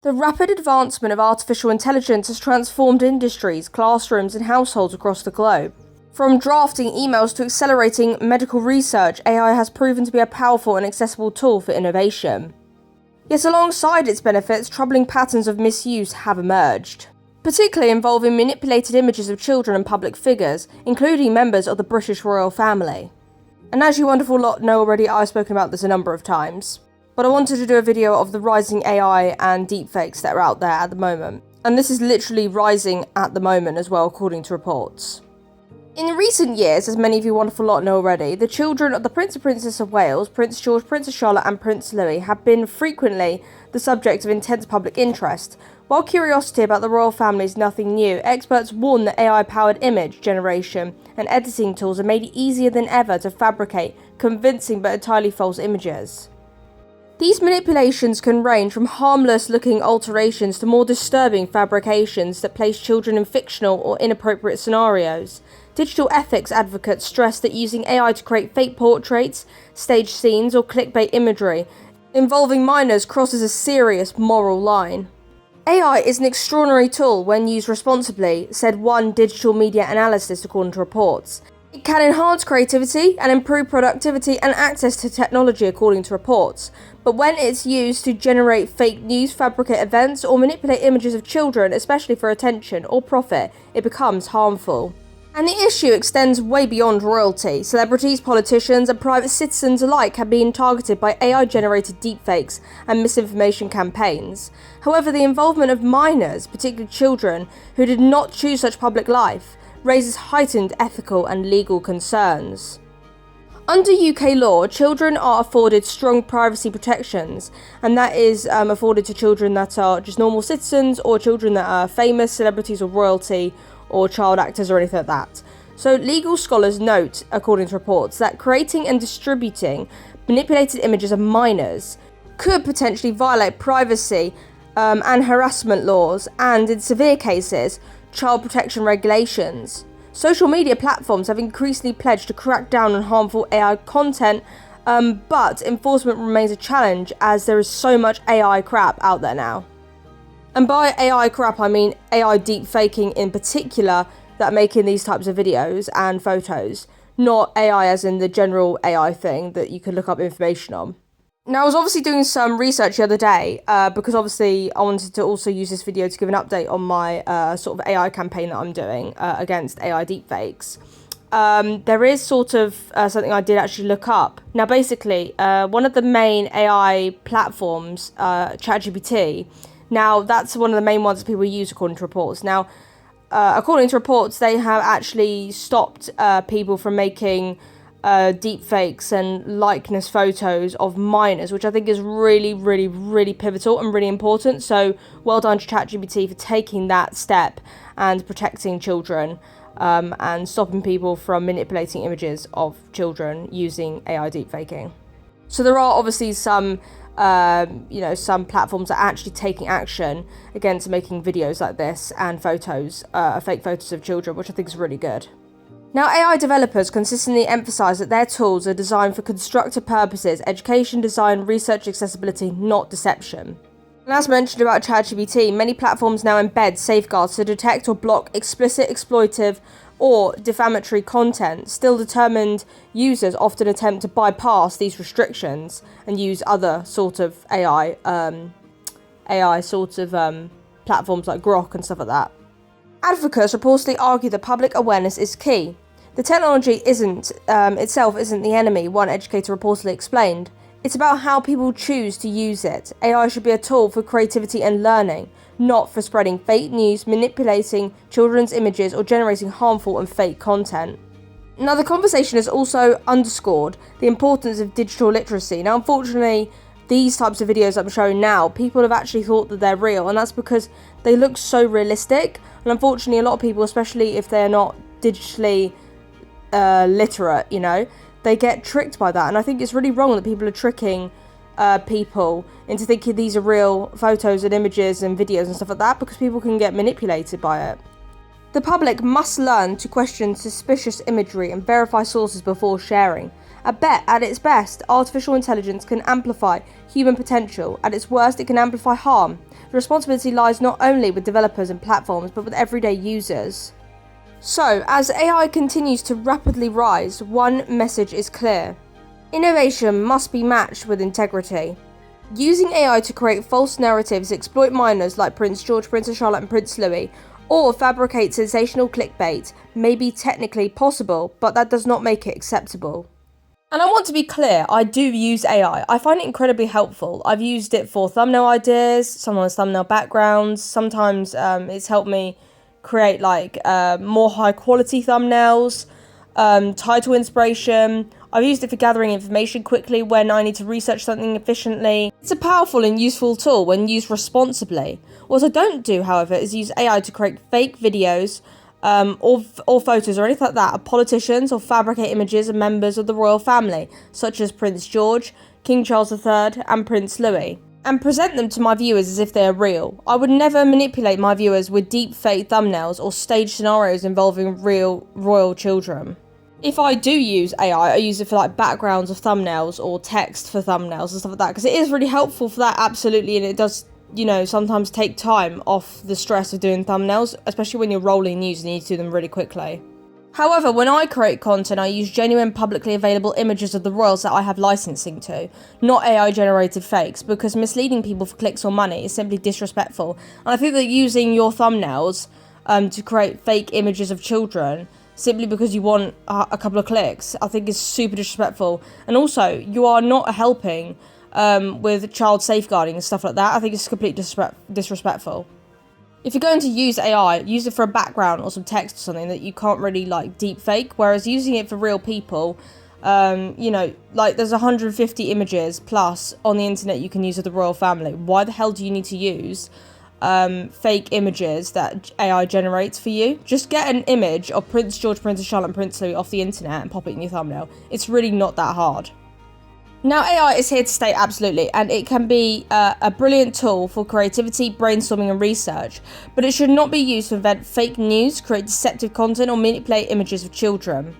The rapid advancement of artificial intelligence has transformed industries, classrooms, and households across the globe. From drafting emails to accelerating medical research, AI has proven to be a powerful and accessible tool for innovation. Yet alongside its benefits, troubling patterns of misuse have emerged, particularly involving manipulated images of children and public figures, including members of the British royal family. And as you wonderful lot know already, I've spoken about this a number of times. But I wanted to do a video of the rising AI and deepfakes that are out there at the moment. And this is literally rising at the moment as well, according to reports. In recent years, as many of you wonderful lot know already, the children of the Prince and Princess of Wales, Prince George, Princess Charlotte and Prince Louis have been frequently the subject of intense public interest. While curiosity about the royal family is nothing new, experts warn that AI-powered image generation and editing tools have made it easier than ever to fabricate convincing but entirely false images. These manipulations can range from harmless-looking alterations to more disturbing fabrications that place children in fictional or inappropriate scenarios. Digital ethics advocates stress that using AI to create fake portraits, staged scenes, or clickbait imagery involving minors crosses a serious moral line. AI is an extraordinary tool when used responsibly, said one digital media analyst according to reports. It can enhance creativity and improve productivity and access to technology according to reports. But when it's used to generate fake news, fabricate events, or manipulate images of children, especially for attention or profit, it becomes harmful. And the issue extends way beyond royalty. Celebrities, politicians, and private citizens alike have been targeted by AI-generated deepfakes and misinformation campaigns. However, the involvement of minors, particularly children, who did not choose such public life, raises heightened ethical and legal concerns. Under UK law, children are afforded strong privacy protections, and that is afforded to children that are just normal citizens or children that are famous, celebrities or royalty or child actors or anything like that. So legal scholars note, according to reports, that creating and distributing manipulated images of minors could potentially violate privacy and harassment laws and, in severe cases, child protection regulations. Social media platforms have increasingly pledged to crack down on harmful AI content, but enforcement remains a challenge as there is so much AI crap out there now. And by AI crap, I mean AI deepfaking in particular that are making these types of videos and photos, not AI as in the general AI thing that you can look up information on. Now, I was obviously doing some research the other day because obviously I wanted to also use this video to give an update on my sort of AI campaign that I'm doing against AI deepfakes. There is sort of something I did actually look up. Now, basically, one of the main AI platforms, ChatGPT, now that's one of the main ones that people use according to reports. Now, according to reports, they have actually stopped people from making deepfakes and likeness photos of minors, which I think is really, really, really pivotal and really important. So well done to ChatGPT for taking that step and protecting children and stopping people from manipulating images of children using AI deepfaking. So there are obviously some some platforms that are actually taking action against making videos like this and photos, fake photos of children, which I think is really good. Now, AI developers consistently emphasize that their tools are designed for constructive purposes, education, design, research, accessibility, not deception. And as mentioned about ChatGPT, many platforms now embed safeguards to detect or block explicit, exploitive, or defamatory content. Still, determined users often attempt to bypass these restrictions and use other sort of AI platforms like Grok and stuff like that. Advocates reportedly argue that public awareness is key. The technology itself isn't the enemy, one educator reportedly explained. It's about how people choose to use it. AI should be a tool for creativity and learning, not for spreading fake news, manipulating children's images, or generating harmful and fake content. Now, the conversation has also underscored the importance of digital literacy. Now, unfortunately, these types of videos I'm showing now, people have actually thought that they're real, and that's because they look so realistic. And unfortunately, a lot of people, especially if they're not digitally literate, they get tricked by that. And I think it's really wrong that people are tricking people into thinking these are real photos and images and videos and stuff like that, because people can get manipulated by it. The public must learn to question suspicious imagery and verify sources before sharing. At its best, artificial intelligence can amplify human potential. At its worst, it can amplify harm. The responsibility lies not only with developers and platforms, but with everyday users. So, as AI continues to rapidly rise, one message is clear. Innovation must be matched with integrity. Using AI to create false narratives, exploit minors like Prince George, Princess Charlotte and Prince Louis, or fabricate sensational clickbait may be technically possible, but that does not make it acceptable. And I want to be clear, I do use AI. I find it incredibly helpful. I've used it for thumbnail ideas, sometimes thumbnail backgrounds. Sometimes it's helped me create more high quality thumbnails, title inspiration. I've used it for gathering information quickly when I need to research something efficiently. It's a powerful and useful tool when used responsibly. What I don't do, however, is use AI to create fake videos or photos or anything like that of politicians or fabricate images of members of the royal family, such as Prince George, King Charles III and Prince Louis, and present them to my viewers as if they are real. I would never manipulate my viewers with deep fake thumbnails or staged scenarios involving real royal children. If I do use AI, I use it for backgrounds of thumbnails or text for thumbnails and stuff like that, because it is really helpful for that, absolutely, and it does sometimes take time off the stress of doing thumbnails, especially when you're rolling news and you need to do them really quickly. However, when I create content, I use genuine publicly available images of the royals that I have licensing to, not AI-generated fakes, because misleading people for clicks or money is simply disrespectful. And I think that using your thumbnails to create fake images of children simply because you want a couple of clicks, I think is super disrespectful. And also, you are not helping with child safeguarding and stuff like that. I think it's completely disrespectful. If you're going to use AI, use it for a background or some text or something that you can't really deep fake, whereas using it for real people, there's 150 images plus on the internet you can use of the royal family. Why the hell do you need to use fake images that AI generates for you? Just get an image of Prince George, Princess Charlotte and Prince Louis off the internet and pop it in your thumbnail. It's really not that hard. Now, AI is here to stay, absolutely, and it can be a brilliant tool for creativity, brainstorming and research, but it should not be used to invent fake news, create deceptive content or manipulate images of children.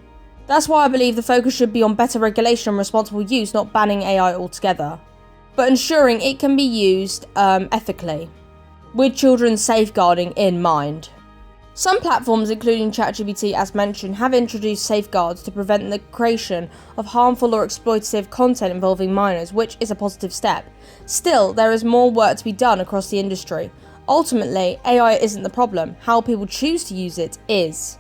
That's why I believe the focus should be on better regulation and responsible use, not banning AI altogether, but ensuring it can be used ethically, with children's safeguarding in mind. Some platforms, including ChatGPT as mentioned, have introduced safeguards to prevent the creation of harmful or exploitative content involving minors, which is a positive step. Still, there is more work to be done across the industry. Ultimately, AI isn't the problem, how people choose to use it is.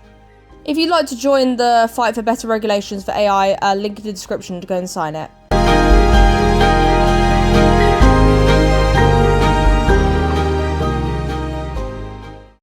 If you'd like to join the fight for better regulations for AI, link in the description to go and sign it.